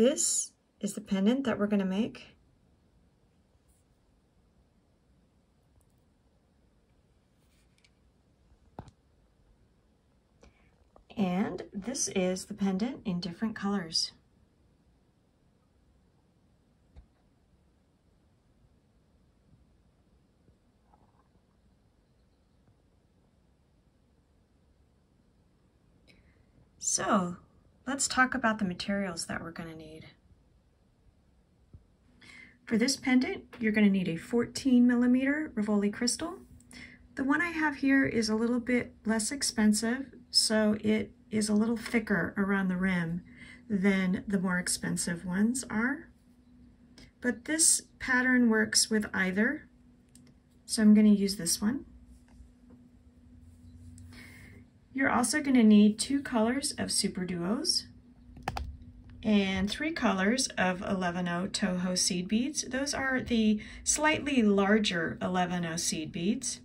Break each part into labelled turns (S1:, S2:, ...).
S1: This is the pendant that we're going to make. And this is the pendant in different colors. So let's talk about the materials that we're going to need. For this pendant, you're going to need a 14mm Rivoli crystal. The one I have here is a little bit less expensive, so it is a little thicker around the rim than the more expensive ones are. But this pattern works with either, so I'm going to use this one. You're also going to need 2 colors of Super Duos and 3 colors of 11-0 Toho seed beads. Those are the slightly larger 11-0 seed beads.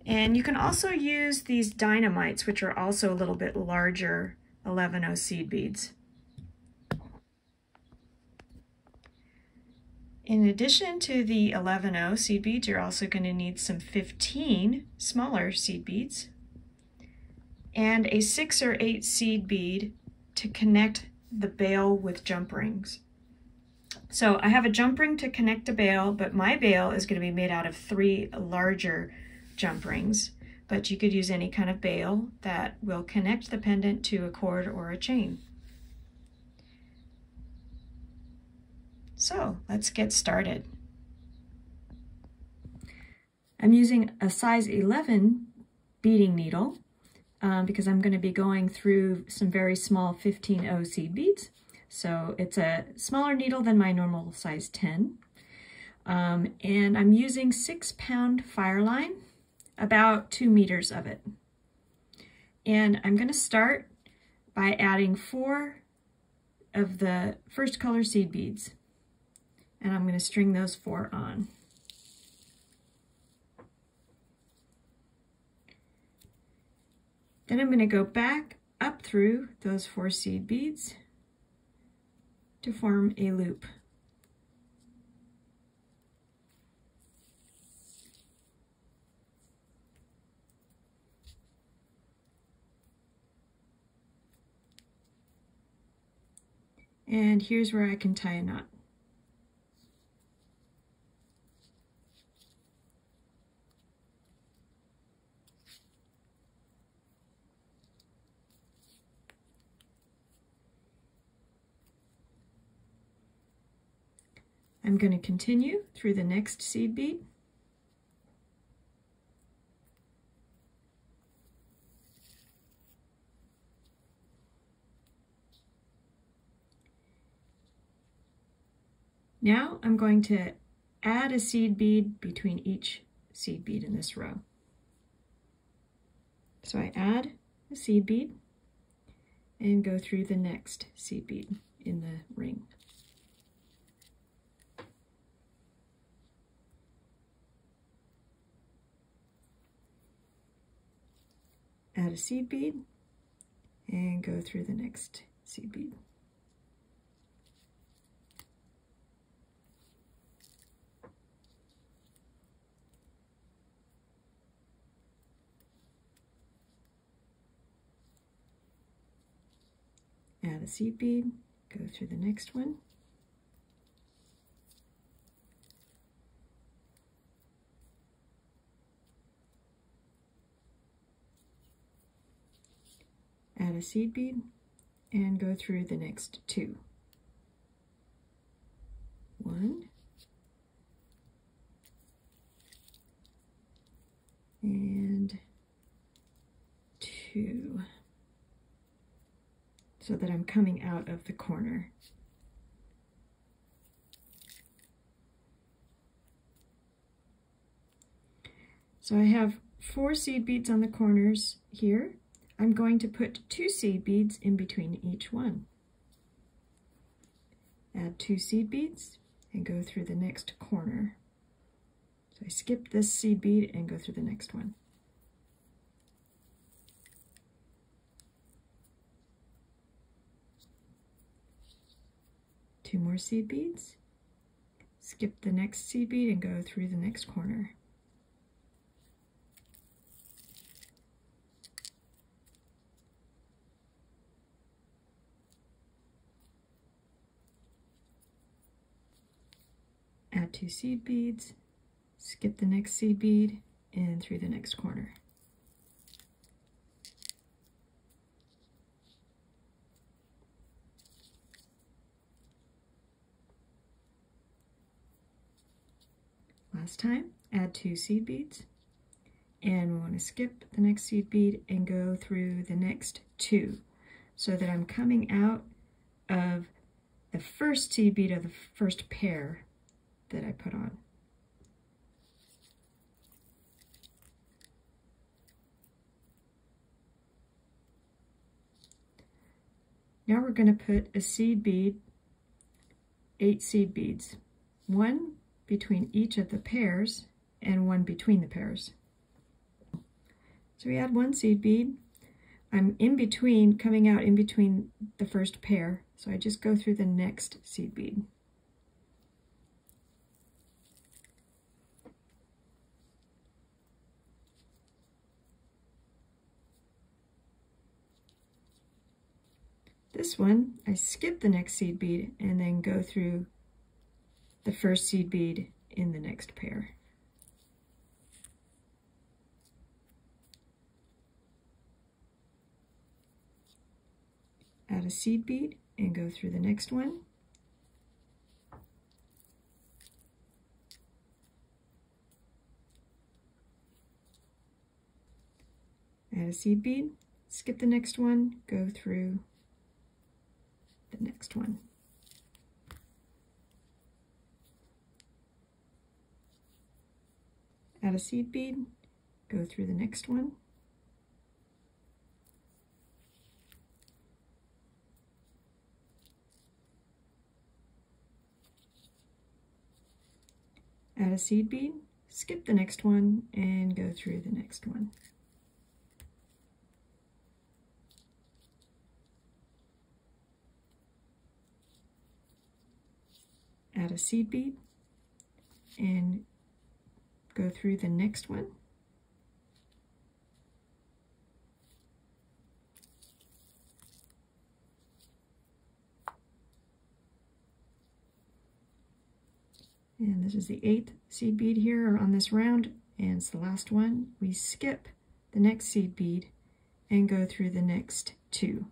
S1: And you can also use these dynamites, which are also a little bit larger 11-0 seed beads. In addition to the 11-0 seed beads, you're also going to need some 15 smaller seed beads and a 6 or 8 seed bead to connect the bail with jump rings. So I have a jump ring to connect a bail, but my bail is going to be made out of 3 larger jump rings, but you could use any kind of bail that will connect the pendant to a cord or a chain. So let's get started. I'm using a size 11 beading needle because I'm going to be going through some very small 15-0 seed beads. So it's a smaller needle than my normal size 10. And I'm using 6-pound Fireline, about 2 meters of it. And I'm going to start by adding 4 of the first color seed beads. And I'm going to string those 4 on. Then I'm going to go back up through those 4 seed beads to form a loop. And here's where I can tie a knot. I'm going to continue through the next seed bead. Now I'm going to add a seed bead between each seed bead in this row. So I add a seed bead and go through the next seed bead in the ring. Add a seed bead and go through the next seed bead. Add a seed bead, go through the next one. Add a seed bead and go through the next 2. 1 and 2. So that I'm coming out of the corner. So I have 4 seed beads on the corners here. I'm going to put 2 seed beads in between each one. Add 2 seed beads and go through the next corner. So I skip this seed bead and go through the next one. 2 more seed beads, skip the next seed bead and go through the next corner. Add 2 seed beads, skip the next seed bead, and through the next corner. Last time, add 2 seed beads, and we want to skip the next seed bead and go through the next 2 so that I'm coming out of the first seed bead of the first pair that I put on. Now we're going to put a seed bead, 8 seed beads, 1 between each of the pairs and 1 between the pairs. So we add 1 seed bead. I'm in between, coming out in between the first pair, so I just go through the next seed bead. This one, I skip the next seed bead and then go through the first seed bead in the next pair. Add a seed bead and go through the next one. Add a seed bead, skip the next one, go through the next one. Add a seed bead, go through the next one. Add a seed bead, skip the next one, and go through the next one. Add a seed bead and go through the next one. And this is the 8th seed bead here on this round, and it's the last one. We skip the next seed bead and go through the next 2.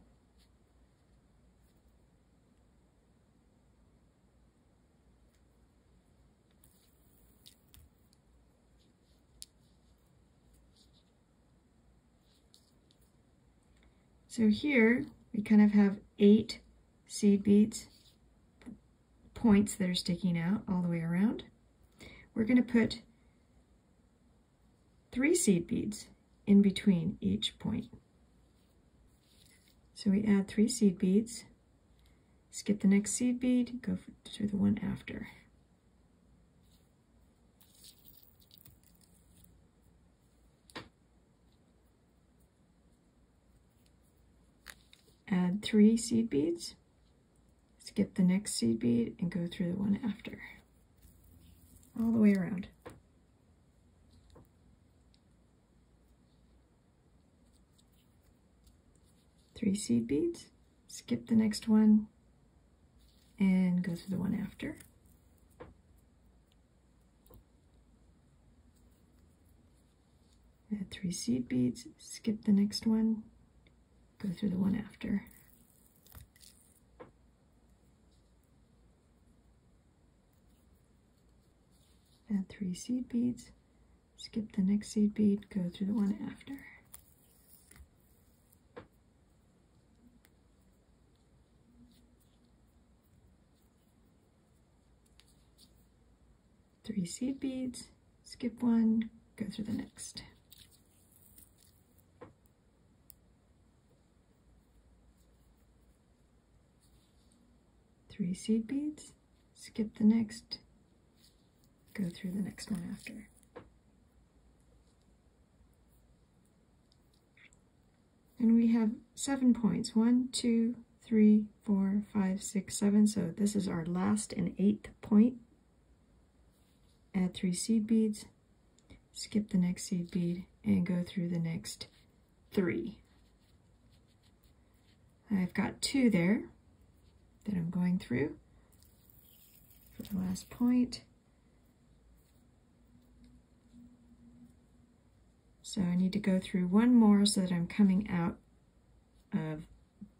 S1: So here we kind of have 8 seed beads, points that are sticking out all the way around. We're going to put 3 seed beads in between each point. So we add 3 seed beads, skip the next seed bead, go through the one after. Add 3 seed beads, skip the next seed bead, and go through the one after, all the way around. Three seed beads, skip the next one, and go through the one after. Add 3 seed beads, skip the next one, go through the one after. Add 3 seed beads, skip the next seed bead, go through the one after. Three seed beads, skip one, go through the next. Three seed beads, skip the next, go through the next one after. And we have 7 points, 1, 2, 3, 4, 5, 6, 7. So this is our last and 8th point. Add 3 seed beads, skip the next seed bead, and go through the next 3. I've got 2 there that I'm going through for the last point. So I need to go through 1 more so that I'm coming out of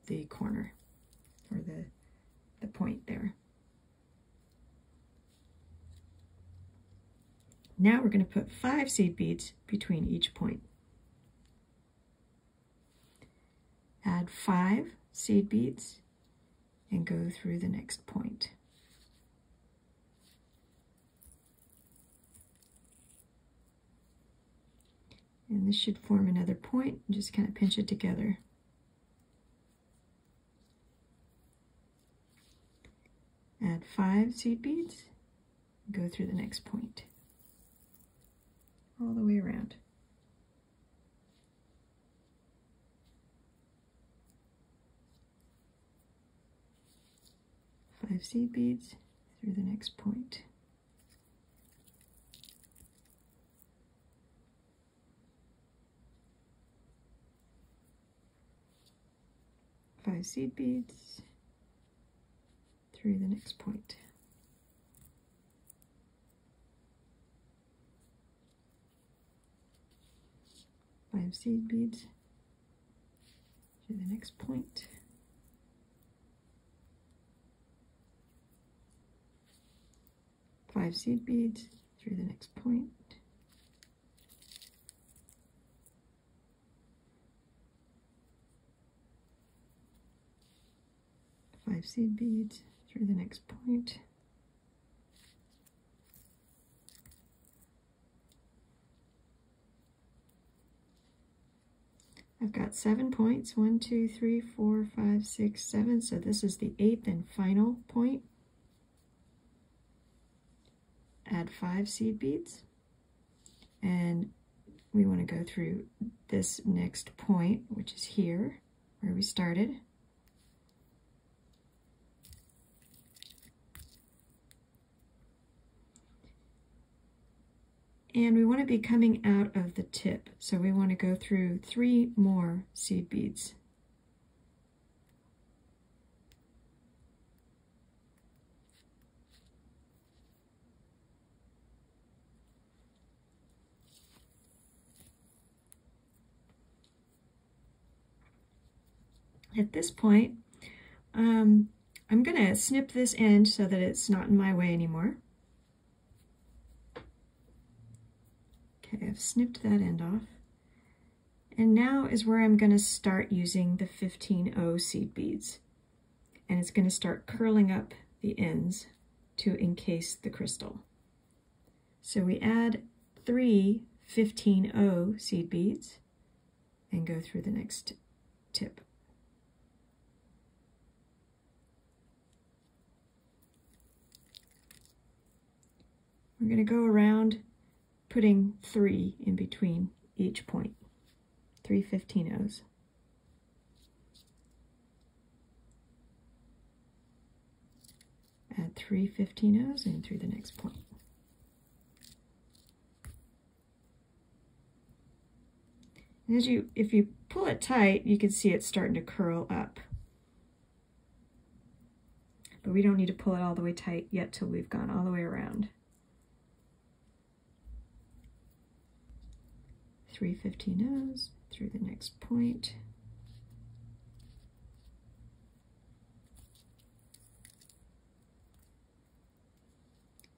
S1: the corner, or the point there. Now we're going to put 5 seed beads between each point. Add 5 seed beads and go through the next point. And this should form another point, and just kind of pinch it together. Add 5 seed beads, go through the next point, all the way around. Five seed beads through the next point. Five seed beads through the next point. Five seed beads through the next point. Five seed beads through the next point. Five seed beads through the next point. I've got 7 points, 1, 2, 3, 4, 5, 6, 7. So this is the 8th and final point. Add 5 seed beads, and we want to go through this next point, which is here where we started. And we want to be coming out of the tip, so we want to go through 3 more seed beads. At this point, I'm going to snip this end so that it's not in my way anymore. Okay, I've snipped that end off. And now is where I'm going to start using the 15O seed beads. And it's going to start curling up the ends to encase the crystal. So we add 3 15O seed beads and go through the next tip. We're going to go around putting 3 in between each point, 3 15Os. Add 3 15Os in through the next point. And if you pull it tight, you can see it's starting to curl up. But we don't need to pull it all the way tight yet till we've gone all the way around. 3 15Os through the next point.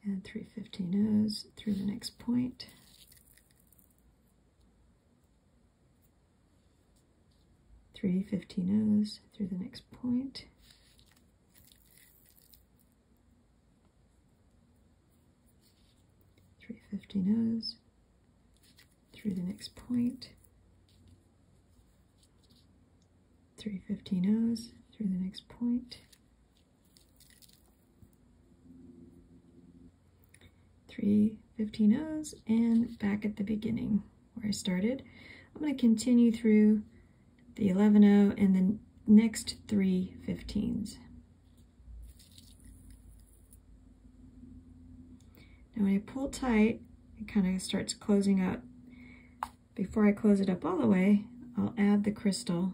S1: And 3 15Os through the next point. Three 15Os through the next point. Three 15Os through the next point. 3 15Os through the next point. 3 15Os and back at the beginning where I started. I'm going to continue through the 11O and then next 3 15s. Now when I pull tight, it kind of starts closing up. Before I close it up all the way, I'll add the crystal.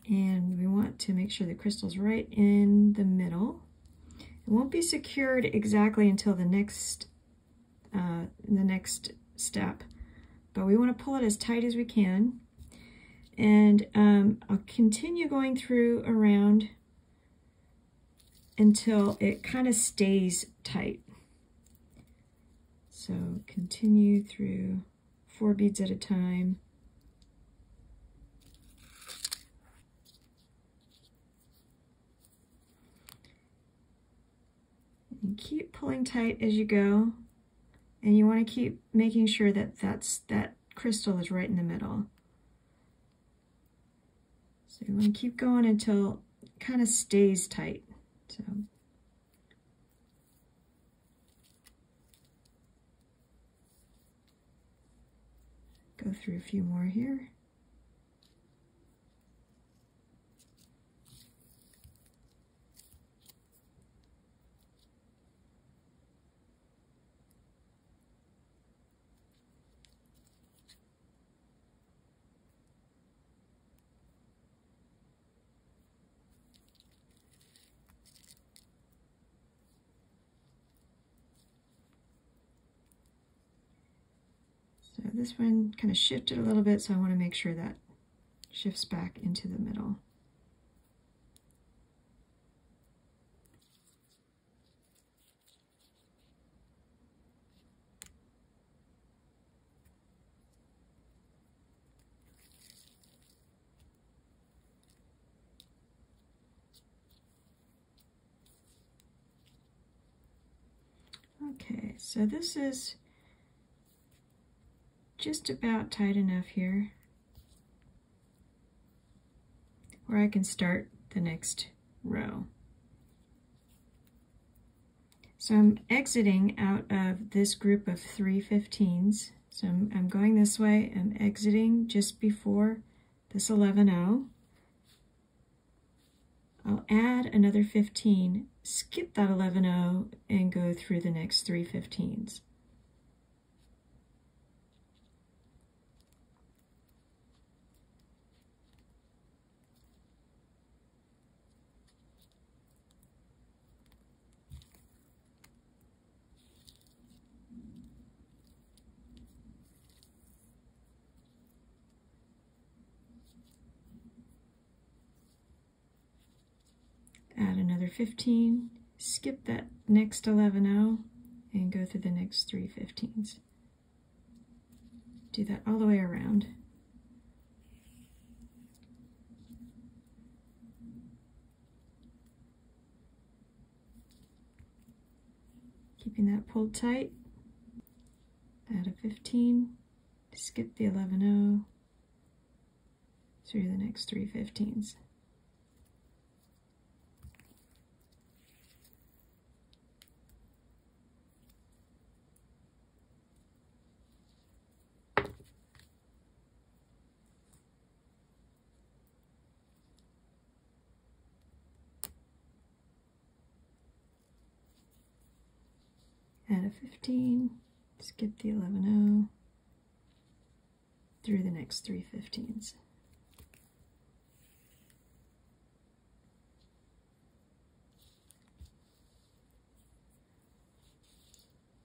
S1: And we want to make sure the crystal's right in the middle. It won't be secured exactly until the next step, but we want to pull it as tight as we can. And I'll continue going through around until it kind of stays tight. So continue through 4 beads at a time. And keep pulling tight as you go, and you want to keep making sure that that crystal is right in the middle. So you want to keep going until it kind of stays tight. So go through a few more here. So this one kind of shifted a little bit, so I want to make sure that shifts back into the middle. Okay, so this is just about tight enough here where I can start the next row. So I'm exiting out of this group of 3 15s. So I'm going this way, I'm exiting just before this 11-0. I'll add another 15, skip that 11-0, and go through the next 3 15s. Add another 15, skip that next 11-0, and go through the next 3 15s. Do that all the way around. Keeping that pulled tight. Add a 15, skip the 11-0, through the next 3 15s. Add a 15, skip the 11-0, through the next 3 15s.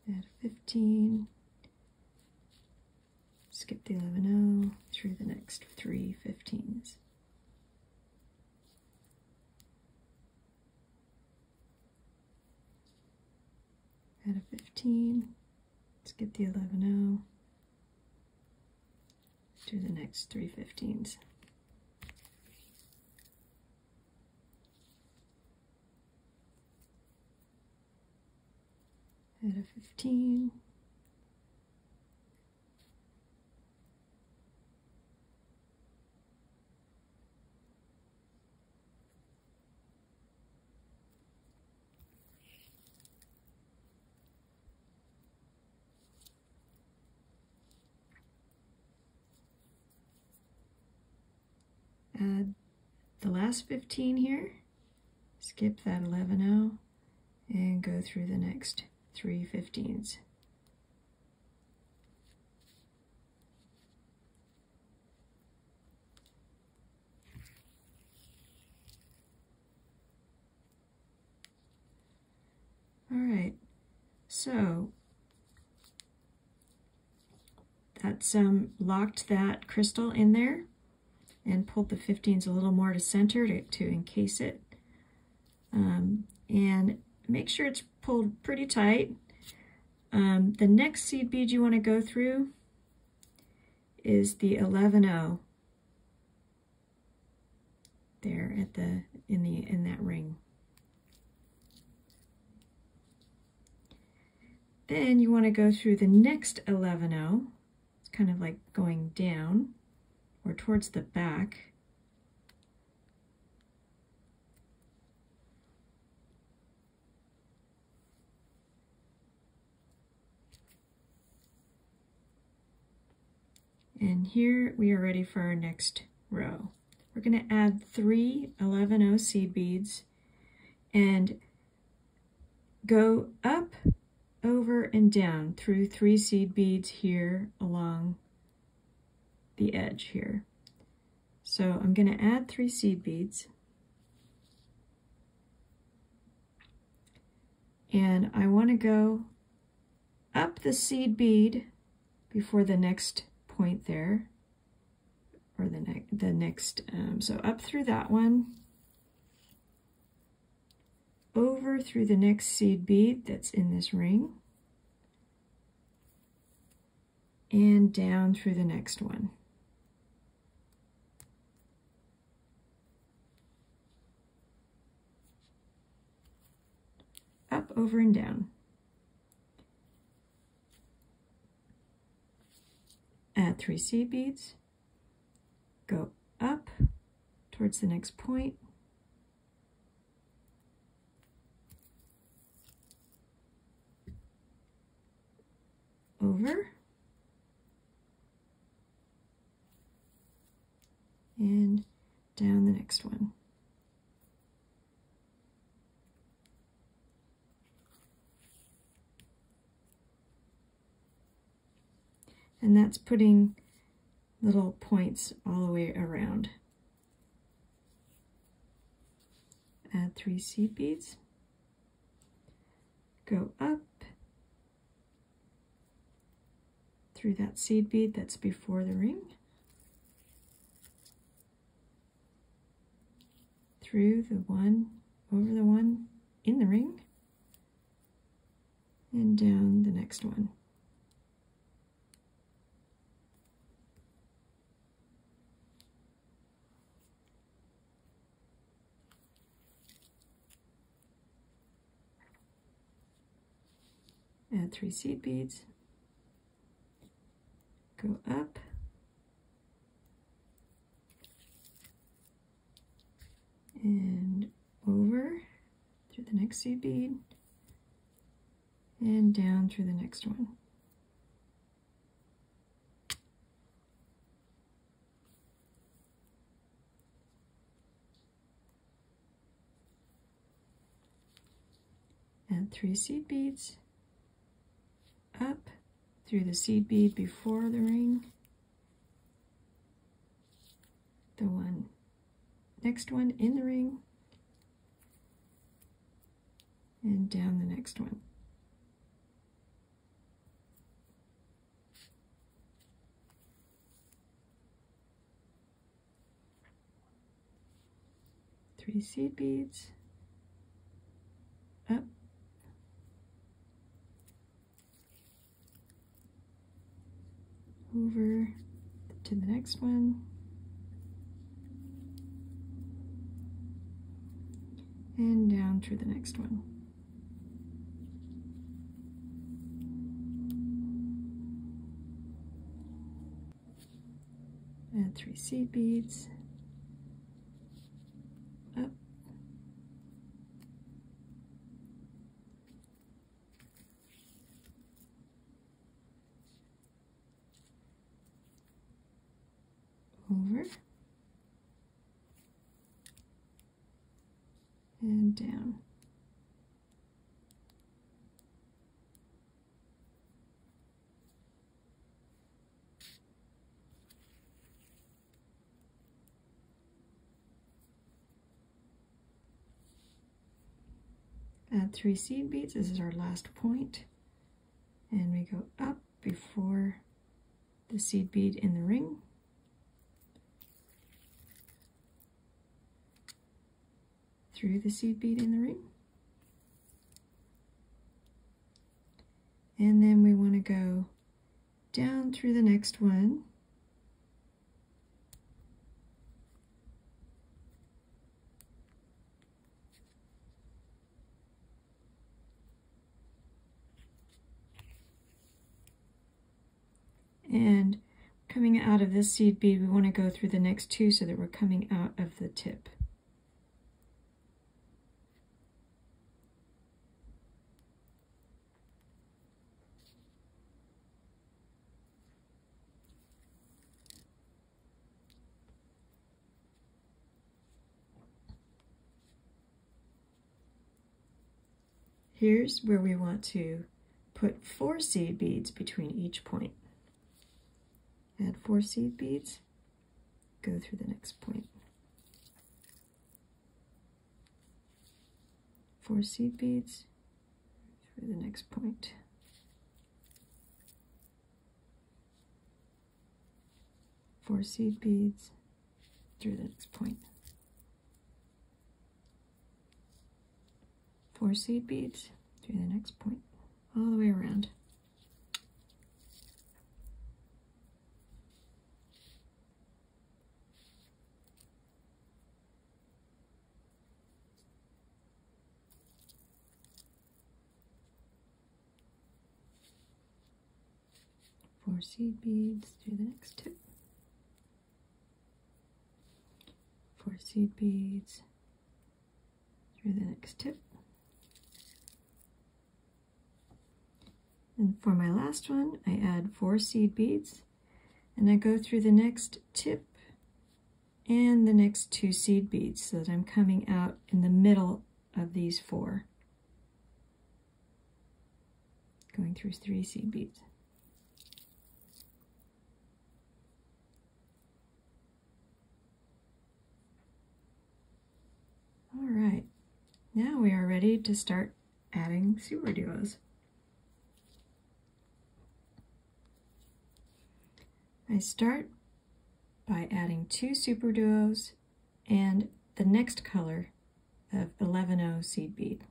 S1: Add a 15, skip the 11-0, through the next 3 15s. Add a 15, skip the 11-0, do the next 3 15s. Add a 15, the last 15 here, skip that 11-0, and go through the next 3 15s. All right, so that's locked that crystal in there and pulled the 15s a little more to center to encase it. And make sure it's pulled pretty tight. The next seed bead you want to go through is the 11-0 there at the in that ring. Then you want to go through the next 11-0. It's kind of like going down or towards the back. And here we are ready for our next row. We're going to add 3 11-0 seed beads and go up, over, and down through 3 seed beads here along the edge here. So I'm going to add 3 seed beads. And I want to go up the seed bead before the next point there, or the next, so up through that one, over through the next seed bead that's in this ring, and down through the next one. Up, over, and down. Add 3 seed beads, go up towards the next point, over, and down the next one. And that's putting little points all the way around. Add 3 seed beads, go up through that seed bead that's before the ring, through the one, over the one in the ring, and down the next one. Add 3 seed beads, go up, and over through the next seed bead, and down through the next one. Add 3 seed beads, up through the seed bead before the ring, the one, next one in the ring, and down the next one. Three seed beads, up, over to the next one, and down through the next one. Add 3 seed beads, up, over, and down. Add 3 seed beads. This is our last point. And we go up before the seed bead in the ring. Through the seed bead in the ring. And then we want to go down through the next one. And coming out of this seed bead, we want to go through the next 2 so that we're coming out of the tip. Here's where we want to put 4 seed beads between each point. Add 4 seed beads, go through the next point. 4 seed beads through the next point. 4 seed beads through the next point. 4 seed beads through the next point, all the way around. Four seed beads through the next tip. 4 seed beads through the next tip. And for my last one, I add 4 seed beads, and I go through the next tip and the next 2 seed beads so that I'm coming out in the middle of these 4. Going through 3 seed beads. All right, now we are ready to start adding super duos. I start by adding 2 super duos and the next color of 11O seed bead.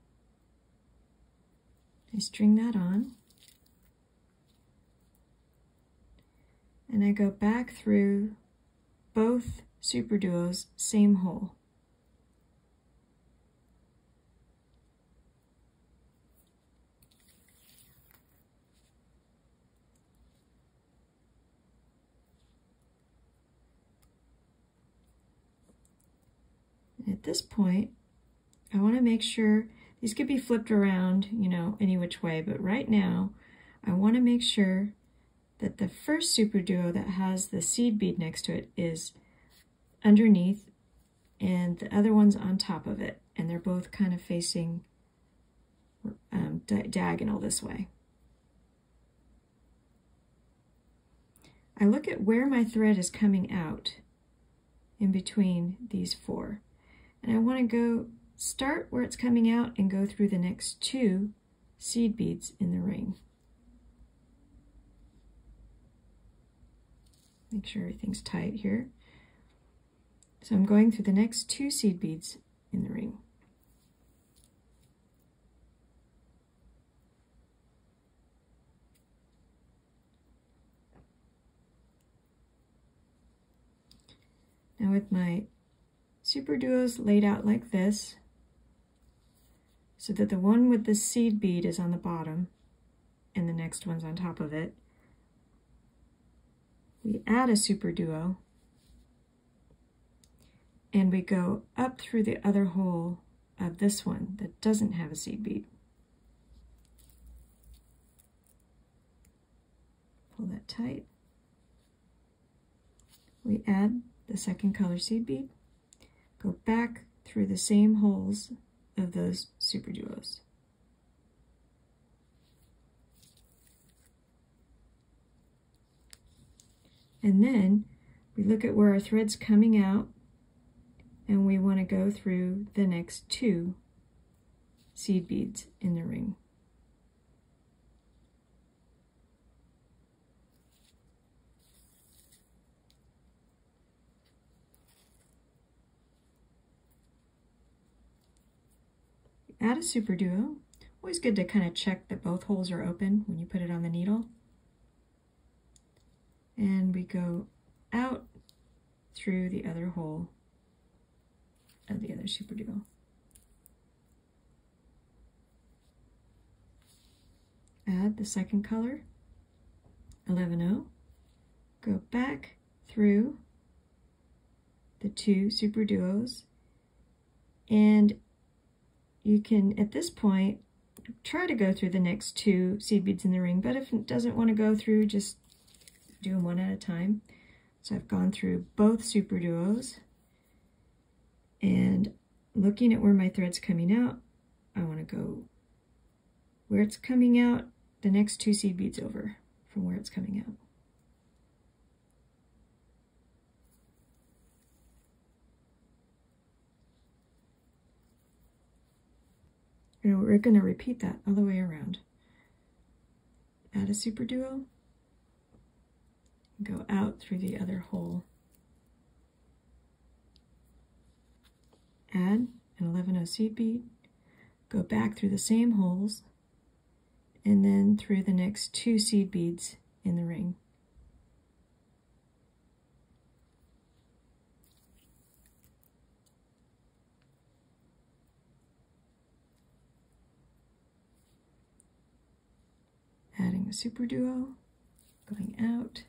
S1: I string that on, and I go back through both super duos, same hole. At this point, I want to make sure these could be flipped around, you know, any which way, but right now I want to make sure that the first super duo that has the seed bead next to it is underneath and the other one's on top of it, and they're both kind of facing diagonal this way. I look at where my thread is coming out in between these 4. And I want to go start where it's coming out and go through the next 2 seed beads in the ring. Make sure everything's tight here. So I'm going through the next 2 seed beads in the ring. Now with my super duos laid out like this, so that the one with the seed bead is on the bottom and the next one's on top of it, we add a super duo and we go up through the other hole of this one that doesn't have a seed bead. Pull that tight. We add the second color seed bead, go back through the same holes of those super duos. And then we look at where our thread's coming out, and we want to go through the next 2 seed beads in the ring. Add a super duo. Always good to kind of check that both holes are open when you put it on the needle. And we go out through the other hole of the other super duo. Add the second color, 11-0. Go back through the 2 super duos, and you can, at this point, try to go through the next 2 seed beads in the ring, but if it doesn't want to go through, just do them one at a time. So I've gone through both super duos, and looking at where my thread's coming out, I want to go where it's coming out, the next 2 seed beads over from where it's coming out. And we're going to repeat that all the way around. Add a super duo, go out through the other hole, add an 11-0 seed bead, go back through the same holes, and then through the next 2 seed beads in the ring. Adding a super duo, going out,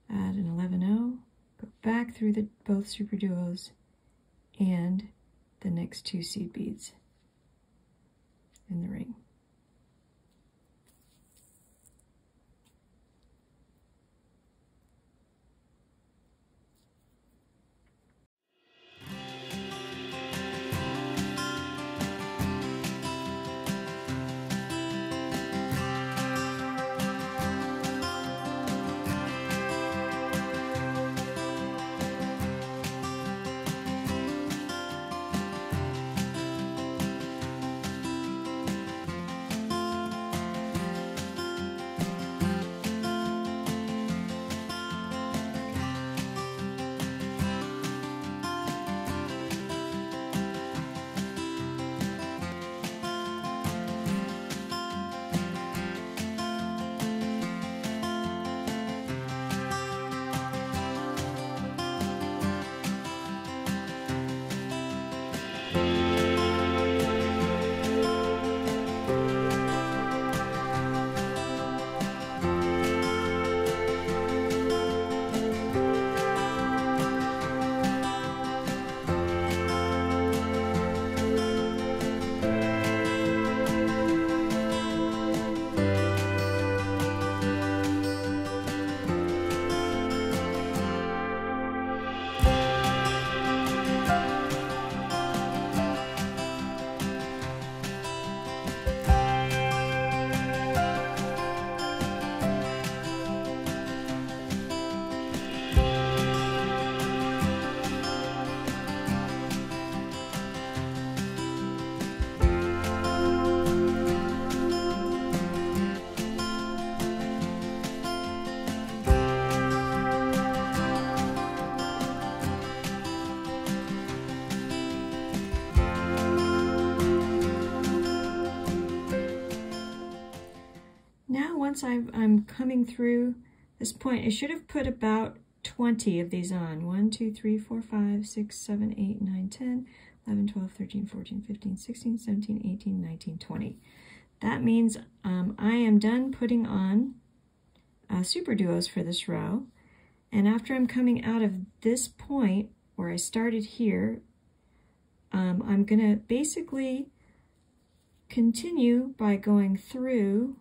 S1: add an 11-0, go back through both super duos and the next 2 seed beads in the ring. Once I'm coming through this point, I should have put about 20 of these on. 1, 2, 3, 4, 5, 6, 7, 8, 9, 10, 11, 12, 13, 14, 15, 16, 17, 18, 19, 20. That means I am done putting on super duos for this row. And after I'm coming out of this point where I started here, I'm going to basically continue by going through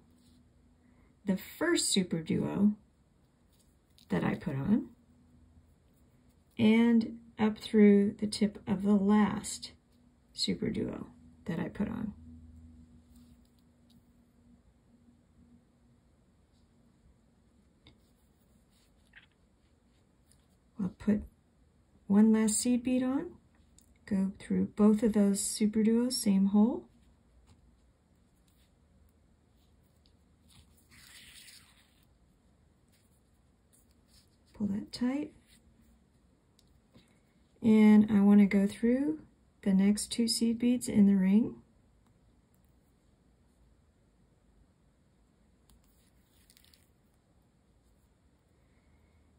S1: the first super duo that I put on, and up through the tip of the last super duo that I put on. I'll put one last seed bead on, go through both of those super duos, same hole. Pull that tight. And I want to go through the next 2 seed beads in the ring.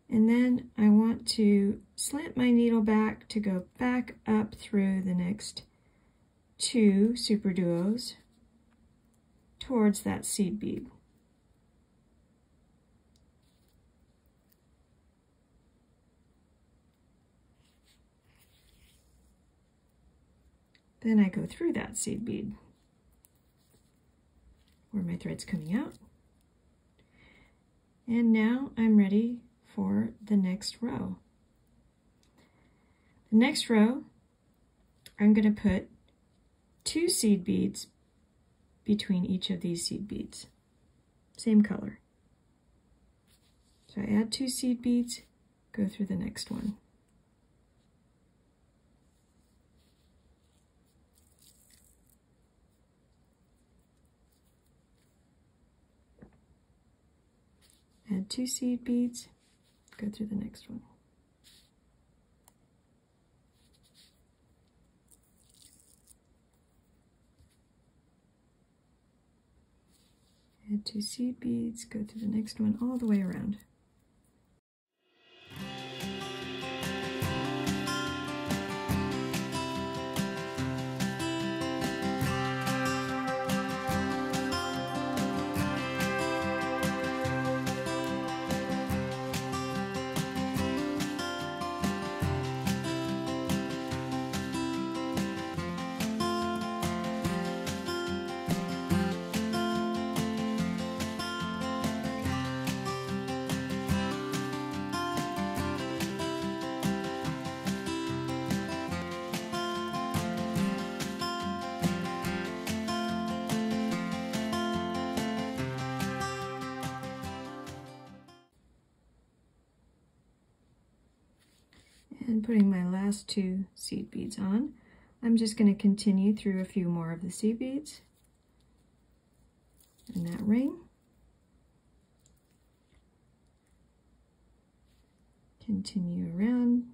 S1: And then I want to slant my needle back to go back up through the next 2 super duos towards that seed bead. Then I go through that seed bead where my thread's coming out. And now I'm ready for the next row. The next row, I'm going to put 2 seed beads between each of these seed beads. Same color. So I add 2 seed beads, go through the next one. Add 2 seed beads, go through the next one. Add 2 seed beads, go through the next one all the way around. And putting my last 2 seed beads on, I'm just going to continue through a few more of the seed beads in that ring. Continue around.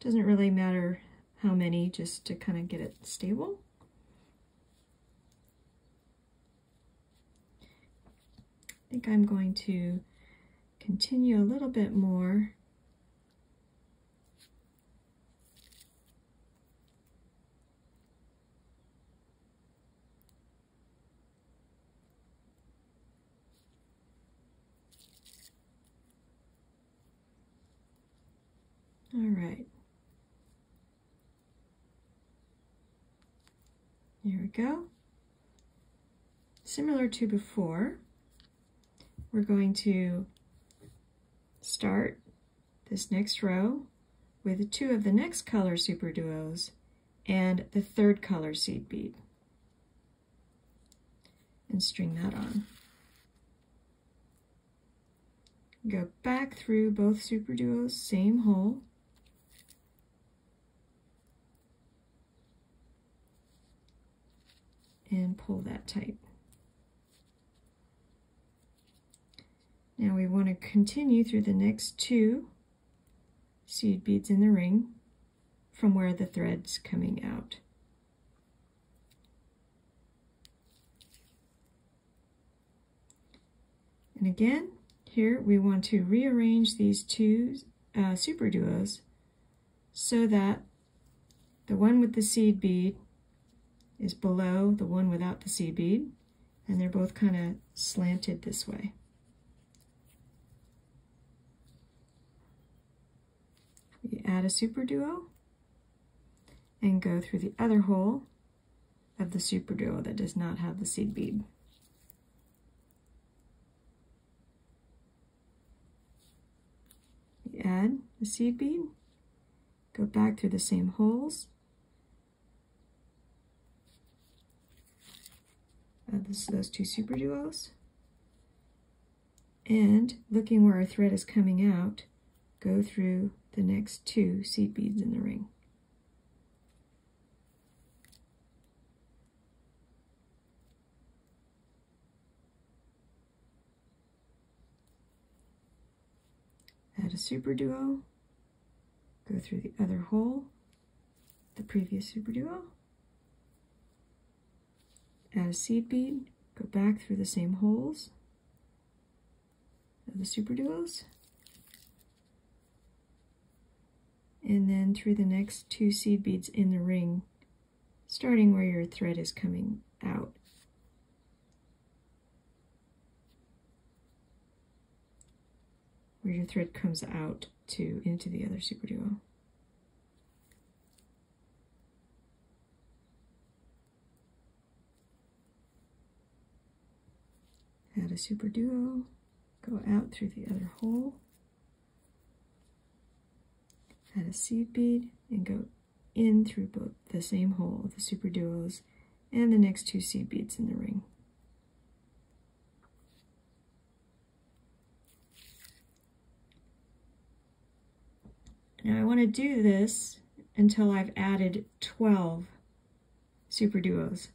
S1: Doesn't really matter how many, just to kind of get it stable. I think I'm going to continue a little bit more. All right. Here we go. Similar to before, we're going to start this next row with 2 of the next color super duos and the 3rd color seed bead and string that on. Go back through both super duos, same hole. And pull that tight. Now we want to continue through the next 2 seed beads in the ring from where the thread's coming out. And again, here we want to rearrange these 2 super duos so that the one with the seed bead is below the one without the seed bead, and they're both kind of slanted this way. We add a super duo and go through the other hole of the super duo that does not have the seed bead. We add the seed bead go back through the same holes. Those two super duos. And looking where our thread is coming out, go through the next two seed beads in the ring. Add a super duo, go through the other hole, the previous super duo, add a seed bead, go back through the same holes of the super duos, and then through the next two seed beads in the ring, starting where your thread is coming out. Where your thread comes out into the other super duo. Add a super duo, go out through the other hole, add a seed bead, and go in through both the same hole of the super duos and the next two seed beads in the ring. Now I want to do this until I've added 12 super duos.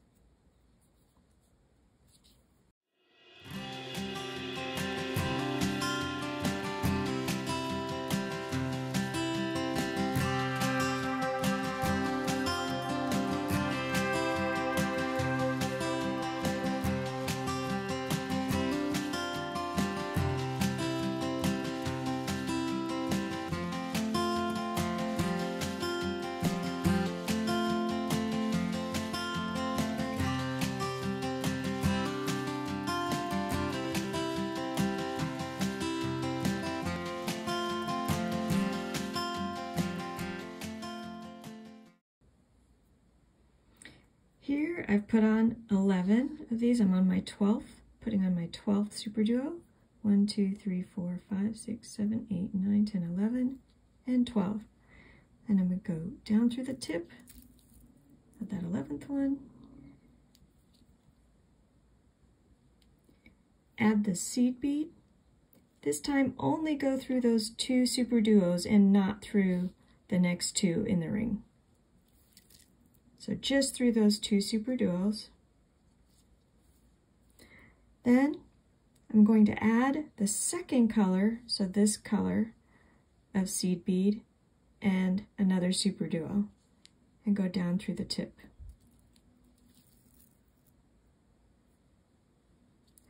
S1: Here I've put on 11 of these. I'm on my 12th, putting on my 12th super duo. 1, 2, 3, 4, 5, 6, 7, 8, 9, 10, 11, and 12. And I'm going to go down through the tip of that 11th one. Add the seed bead. This time only go through those two super duos and not through the next two in the ring. So just through those two super duos. Then I'm going to add the second color, so this color of seed bead and another super duo, and go down through the tip.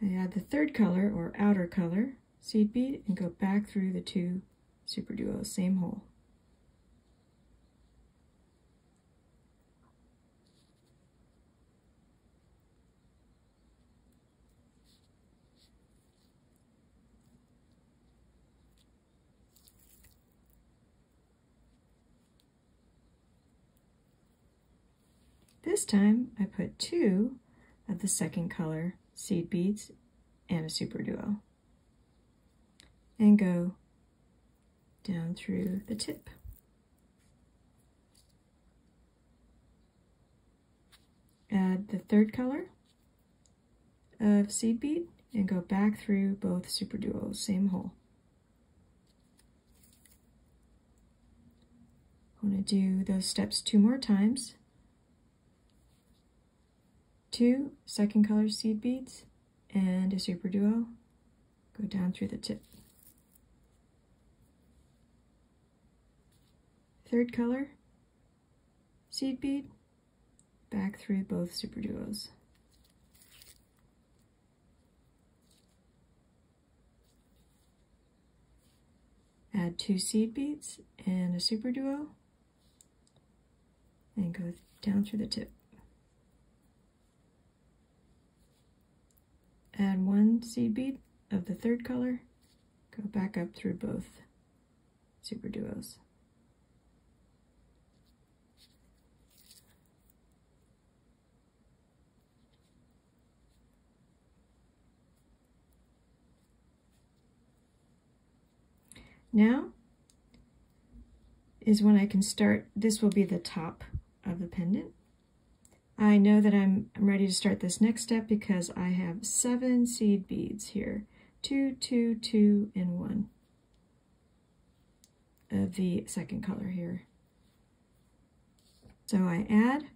S1: I add the third color or outer color seed bead and go back through the two super duos, same hole. This time I put 2 of the second color seed beads and a super duo, and go down through the tip. Add the third color of seed bead and go back through both super duos, same hole. I want to do those steps 2 more times. 2 second color seed beads and a super duo, go down through the tip. Third color seed bead, back through both super duos. Add 2 seed beads and a super duo, and go down through the tip. Add 1 seed bead of the third color, go back up through both super duos. Now, is when I can start. This will be the top of the pendant. I know that I'm ready to start this next step because I have 7 seed beads here. 2, 2, 2, and 1 of the second color here. So I add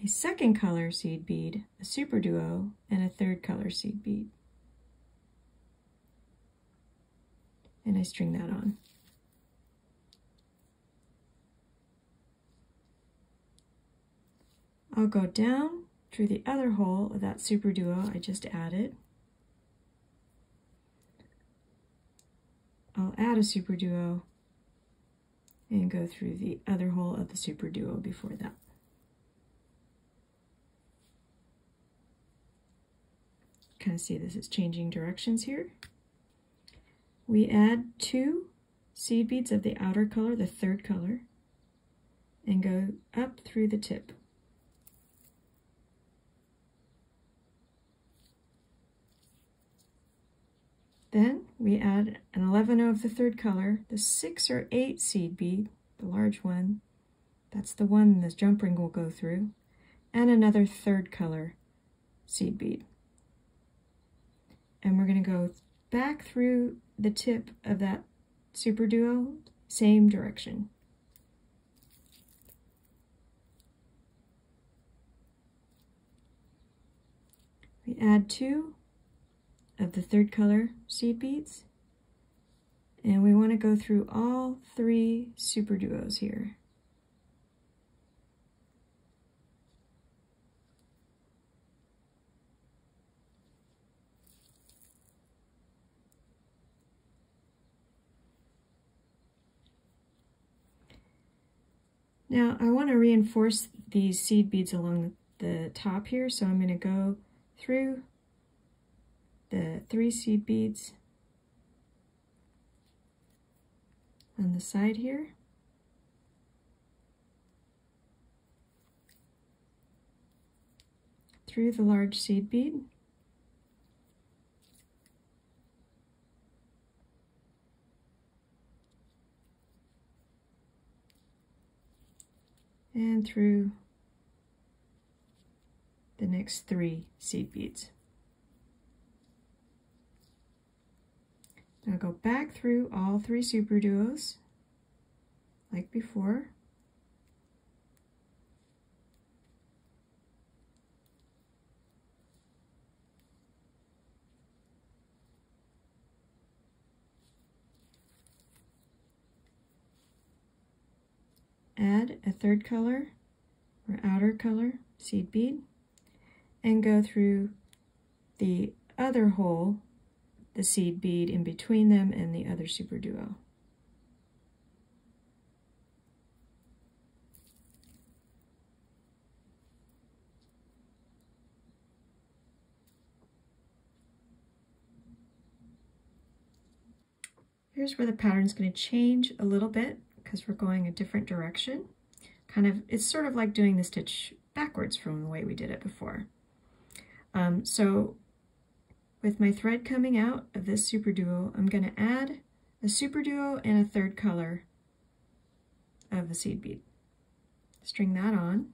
S1: a second color seed bead, a super duo, and a third color seed bead. And I string that on. I'll go down through the other hole of that super duo I just added. I'll add a super duo and go through the other hole of the super duo before that. Kind of see this is changing directions here. We add 2 seed beads of the outer color, the third color, and go up through the tip. Then we add an 11 of the third color, the 6 or 8 seed bead, the large one, that's the one this jump ring will go through, and another third color seed bead. And we're going to go back through the tip of that super duo, same direction. We add 2 of the third color seed beads, and we want to go through all 3 super duos here. Now I want to reinforce these seed beads along the top here, so I'm going to go through the 3 seed beads on the side here, through the large seed bead, and through the next 3 seed beads. Now go back through all 3 super duos like before. Add a third color or outer color seed bead and go through the other hole, the seed bead in between them and the other super duo. Here's where the pattern's going to change a little bit because we're going a different direction. It's sort of like doing the stitch backwards from the way we did it before. So with my thread coming out of this super duo, I'm going to add a super duo and a third color of the seed bead. String that on.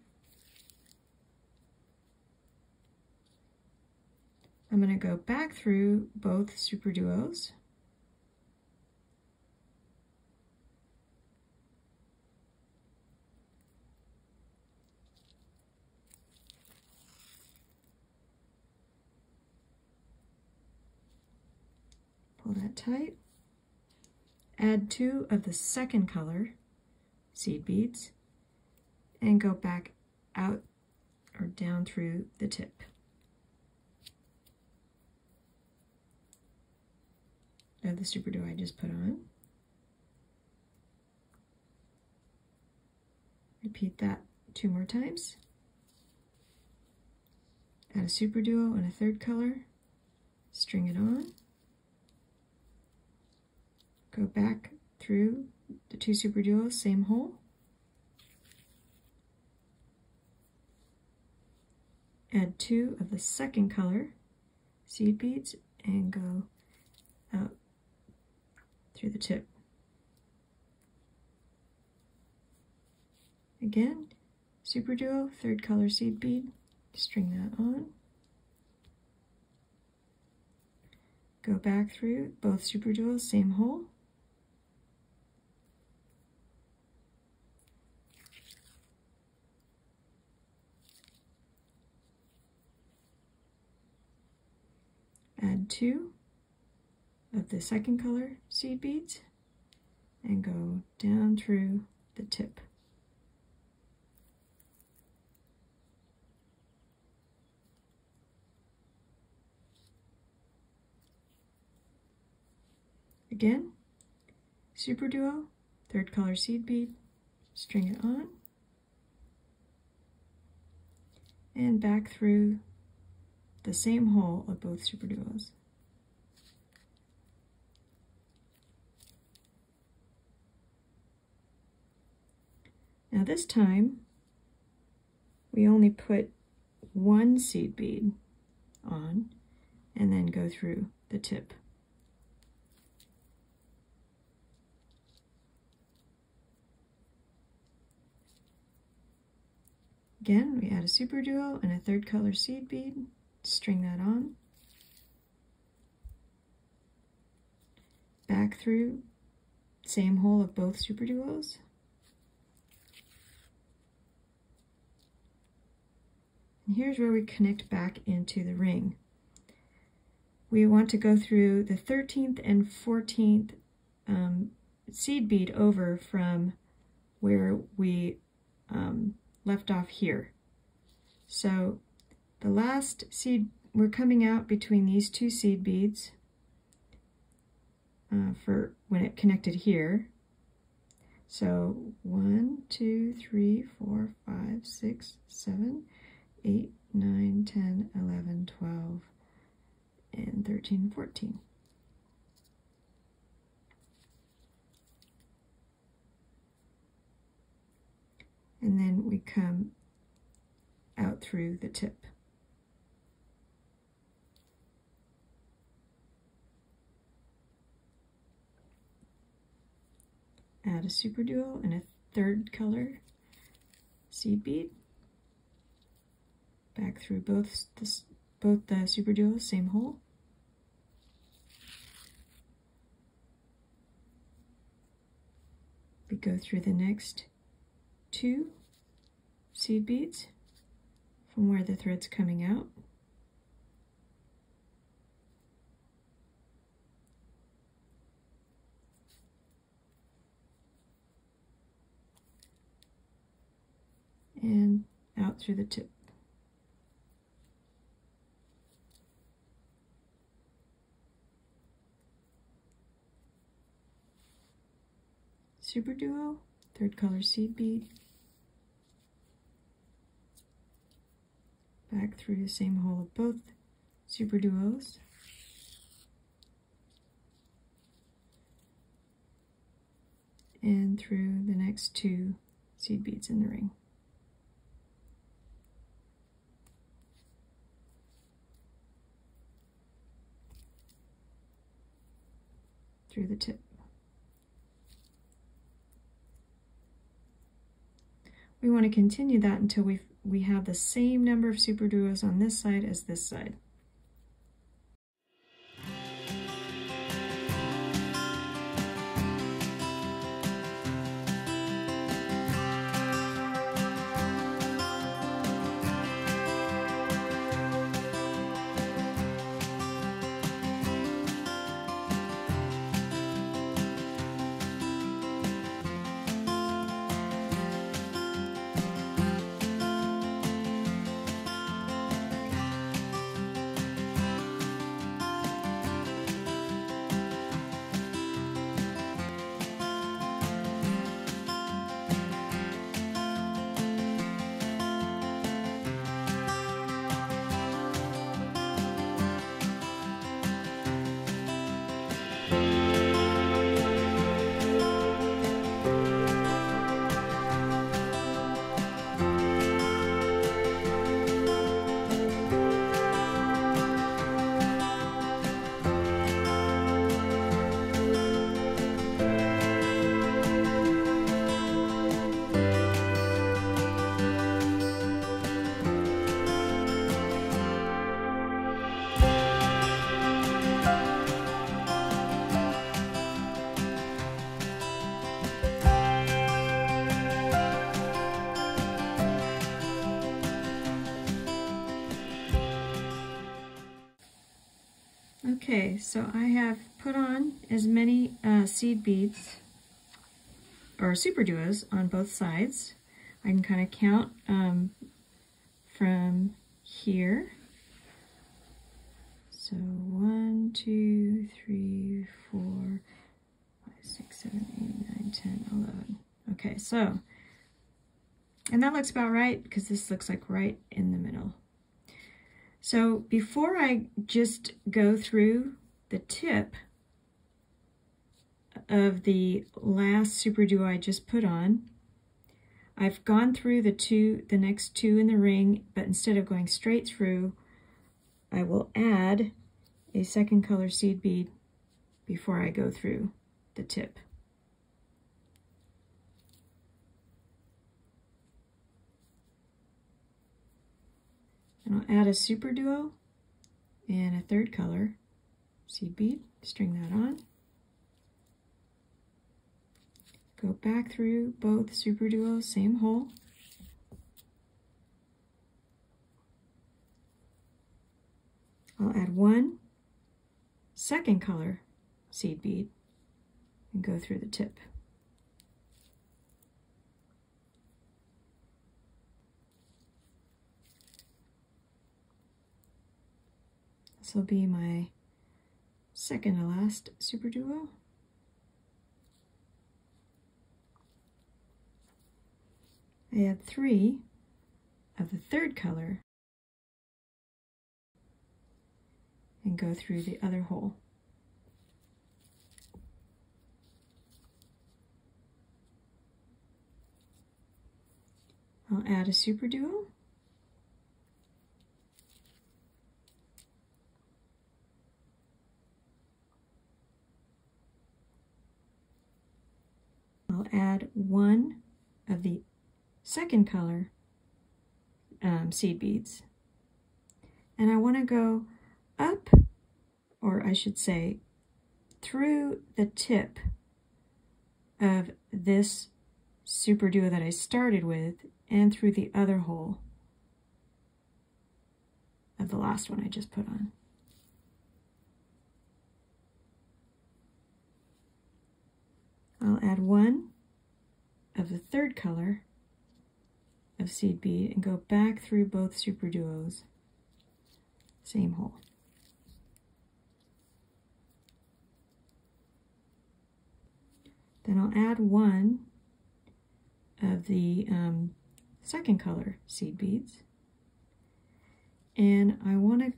S1: I'm going to go back through both super duos. Pull that tight. Add 2 of the second color seed beads and go back out or down through the tip of the super duo I just put on. Repeat that 2 more times. Add a super duo and a third color, string it on. Go back through the 2 super duos, same hole. Add 2 of the second color seed beads and go out through the tip. Again, super duo, third color seed bead, string that on. Go back through both super duos, same hole. Add 2 of the second color seed beads and go down through the tip. Again, super duo, third color seed bead, string it on, and back through the same hole of both super duos. Now this time, we only put 1 seed bead on and then go through the tip. Again, we add a super duo and a third color seed bead, string that on, back through, same hole of both super duos, and here's where we connect back into the ring. We want to go through the 13th and 14th seed bead over from where we left off here. So the last seed, we're coming out between these 2 seed beads for when it connected here. So 1, 2, 3, 4, 5, 6, 7, 8, 9, 10, 11, 12, and 13, 14. And then we come out through the tip. Add a super duo and a third color seed bead. Back through both the super duos, same hole. We go through the next 2 seed beads from where the thread's coming out. And out through the tip. Super duo, third color seed bead, back through the same hole of both super duos, and through the next 2 seed beads in the ring. Through the tip. We want to continue that until we have the same number of super duos on this side as this side. Okay, so I have put on as many seed beads or super duos on both sides. I can kind of count from here. So 1, 2, 3, 4, 5, 6, 7, 8, 9, 10, 11. Okay, so, and that looks about right because this looks like right in the middle. So before I just go through the tip of the last super duo I just put on, I've gone through the next two in the ring, but instead of going straight through, I will add a second color seed bead before I go through the tip. And I'll add a super duo and a third color seed bead, string that on. Go back through both super duos, same hole. I'll add one second color seed bead and go through the tip. This will be my second to last super duo. I add 3 of the third color and go through the other hole. I'll add a super duo. I'll add 1 of the second color seed beads. And I want to go up, or I should say, through the tip of this super duo that I started with and through the other hole of the last one I just put on. I'll add 1 of the third color of seed bead and go back through both super duos, same hole. Then I'll add 1 of the second color seed beads, and I want to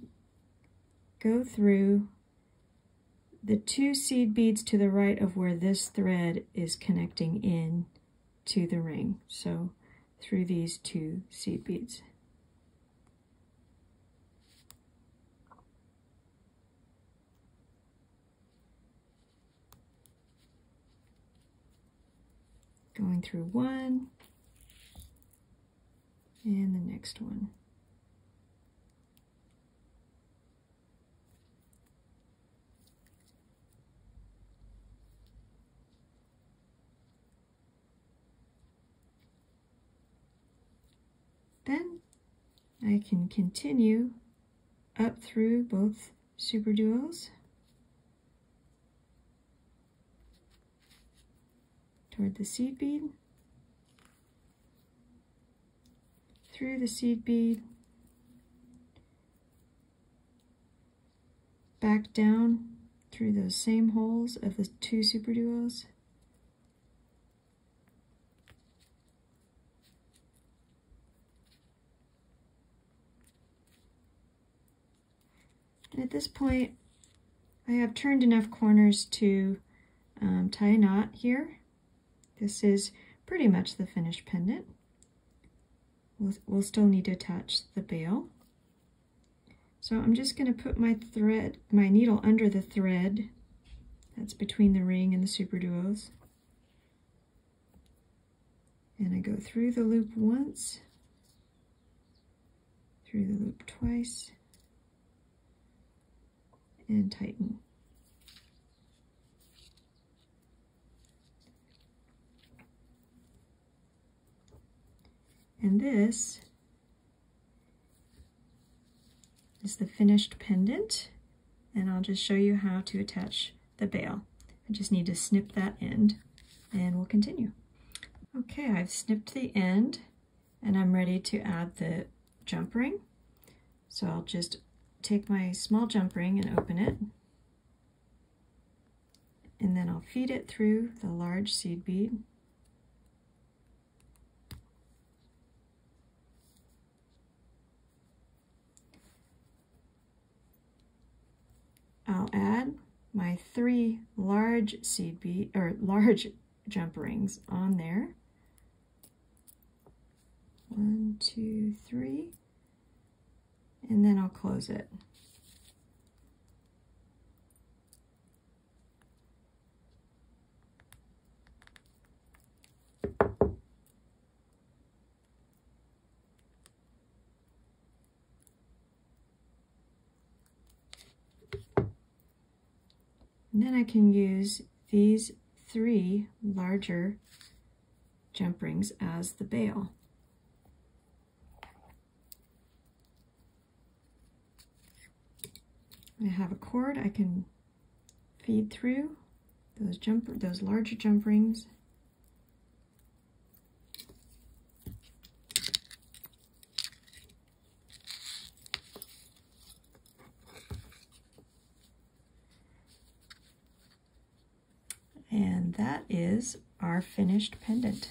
S1: go through the 2 seed beads to the right of where this thread is connecting in to the ring. So through these 2 seed beads. Going through one and the next one. Then I can continue up through both super duos toward the seed bead, through the seed bead, back down through those same holes of the 2 super duos. And at this point, I have turned enough corners to tie a knot here. This is pretty much the finished pendant. We'll still need to attach the bail. So I'm just going to put my needle under the thread that's between the ring and the super duos. And I go through the loop once, through the loop twice, and tighten. And this is the finished pendant. and I'll just show you how to attach the bail. I just need to snip that end and we'll continue. Okay, I've snipped the end and I'm ready to add the jump ring. So I'll just take my small jump ring and open it, and then I'll feed it through the large seed bead. I'll add my 3 large seed bead or large jump rings on there. 1, 2, 3, and then I'll close it. And then I can use these 3 larger jump rings as the bail. I have a cord I can feed through those larger jump rings. And that is our finished pendant.